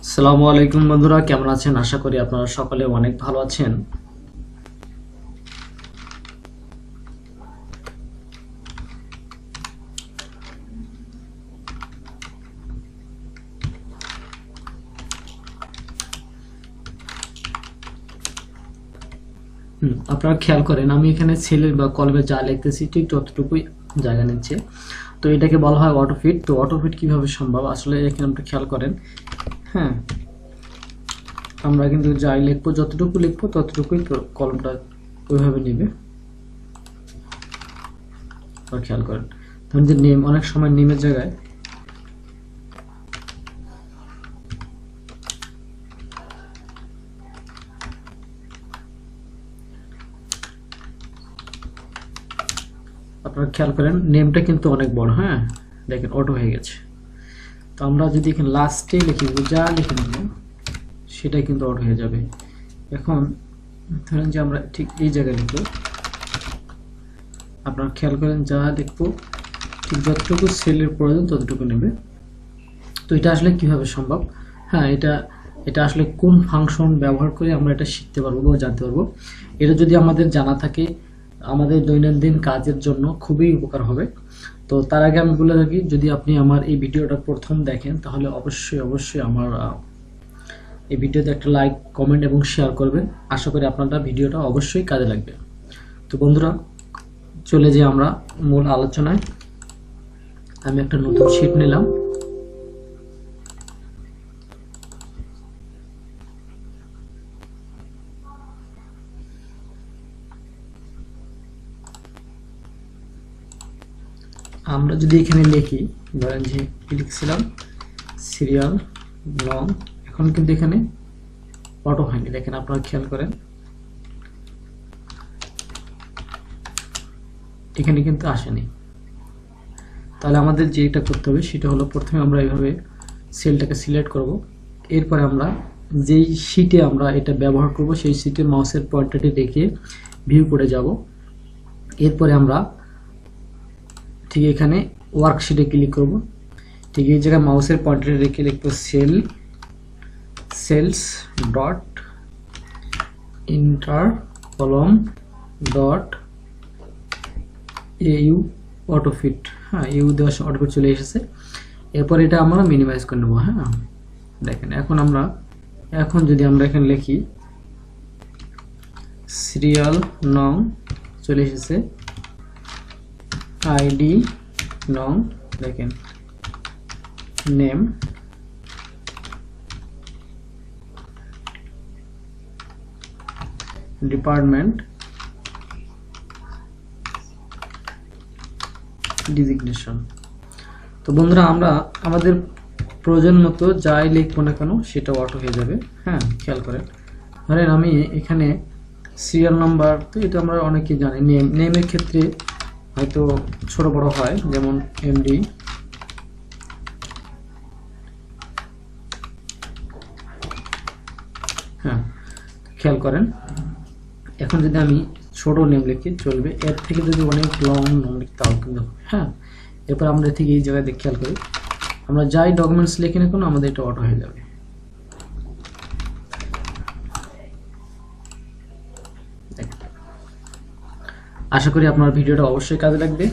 আসসালামু আলাইকুম বন্ধুরা, কেমন আছেন? আশা করি আপনারা সকলে অনেক ভালো আছেন। আপনারা খেয়াল করেন, আমি এখানে ছেলের বা কলমে যা লিখতেছি ঠিক ততটুকুই জায়গা নিচ্ছে। তো এটাকে বলা হয় অটোফিট। তো অটোফিট কিভাবে সম্ভব আসলে এখানে আপনি খেয়াল করেন। হ্যাঁ, আমরা কিন্তু যাই লিখবো, যতটুকু লিখবো ততটুকুই কলমটা ওইভাবে নেবে। খেয়াল করেন, ধরুন যে নেম, অনেক সময় নেমের জায়গায় আপনারা খেয়াল করেন নেমটা কিন্তু অনেক বড়। হ্যাঁ, দেখেন অটো হয়ে গেছে। তো আমরা যদি এখানে লাস্টে লিখি, যা লিখে নেব সেটাই কিন্তু অটো হয়ে যাবে। এখন ধরেন যে আমরা ঠিক এই জায়গায় লিখব, আপনারা খেয়াল করেন যা লিখবো ঠিক যতটুকু সেলের প্রয়োজন ততটুকু নেবে। তো এটা আসলে কিভাবে সম্ভব? হ্যাঁ, এটা আসলে কোন ফাংশন ব্যবহার করে আমরা এটা শিখতে পারবো বা জানতে পারবো। এটা যদি আমাদের জানা থাকে আমাদের দৈনন্দিন কাজের জন্য খুবই উপকার হবে। তো তার আগে আমি বলে রাখি, যদি আপনি আমার এই ভিডিওটা প্রথম দেখেন তাহলে অবশ্যই আমার এই ভিডিওতে একটা লাইক, কমেন্ট এবং শেয়ার করবেন। আশা করি আপনারা ভিডিওটা অবশ্যই কাজে লাগবে। তো বন্ধুরা, চলে যাই আমরা মূল আলোচনায়। আমি একটা নতুন শীট নিলাম। আমরা যদি এখানে লিখি, ধরেন যে লিখছিলাম সিরিয়াল লং, এখন কিন্তু এখানে অটো হয়নি। দেখেন, আপনারা খেয়াল করেন এখানে কিন্তু আসেনি। তাহলে আমাদের যেটা করতে হবে সেটা হলো, প্রথমে আমরা এইভাবে সেলটাকে সিলেক্ট করব। এরপরে আমরা যেই শীটে আমরা এটা ব্যবহার করব সেই শীটে মাউসের পয়েন্টারটি রেখে ভিউ করে যাব। এরপরে আমরা ঠিক এখানে ওয়ার্কশিটে ক্লিক করব। ঠিক এই জায়গায় মাউসের পয়েন্টারটি রেখে লিখবো সেলস ডট ইন্টার কলম ডট au অটোফিট। হ্যাঁ, ইউ দেওয়ার অটোফিট চলে এসেছে। এরপর এটা আমরা মিনিমাইজ করে নেব। হ্যাঁ, দেখেন এখন যদি আমরা এখানে লিখি সিরিয়াল নং, চলে এসেছে আইডি নং, দেখেন নেম, ডিপার্টমেন্ট, ডিজিগনেশন। তো বন্ধুরা, আমরা আমাদের প্রয়োজন মতো যাই লিখবো না কেন সেটা অটো হয়ে যাবে। হ্যাঁ, খেয়াল করেন, ধরেন আমি এখানে সিরিয়াল নাম্বার, তো এটা আমরা অনেকে জানি। নেমের ক্ষেত্রে হয়তো ছোট বড় হয়, যেমন এমডি। হ্যাঁ, খেয়াল করেন, এখন যদি আমি ছোট নেম লিখি চলবে, এর থেকে যদি অনেক লং নেম লিখতে হবে কিন্তু। হ্যাঁ, এরপর আমরা ঠিক এই জায়গায় খেয়াল করি, আমরা যাই ডকুমেন্টস লিখি না কেন আমাদের এটা অটো হয়ে যাবে। আশা করি আপনার ভিডিওটা অবশ্যই কাজে লাগবে।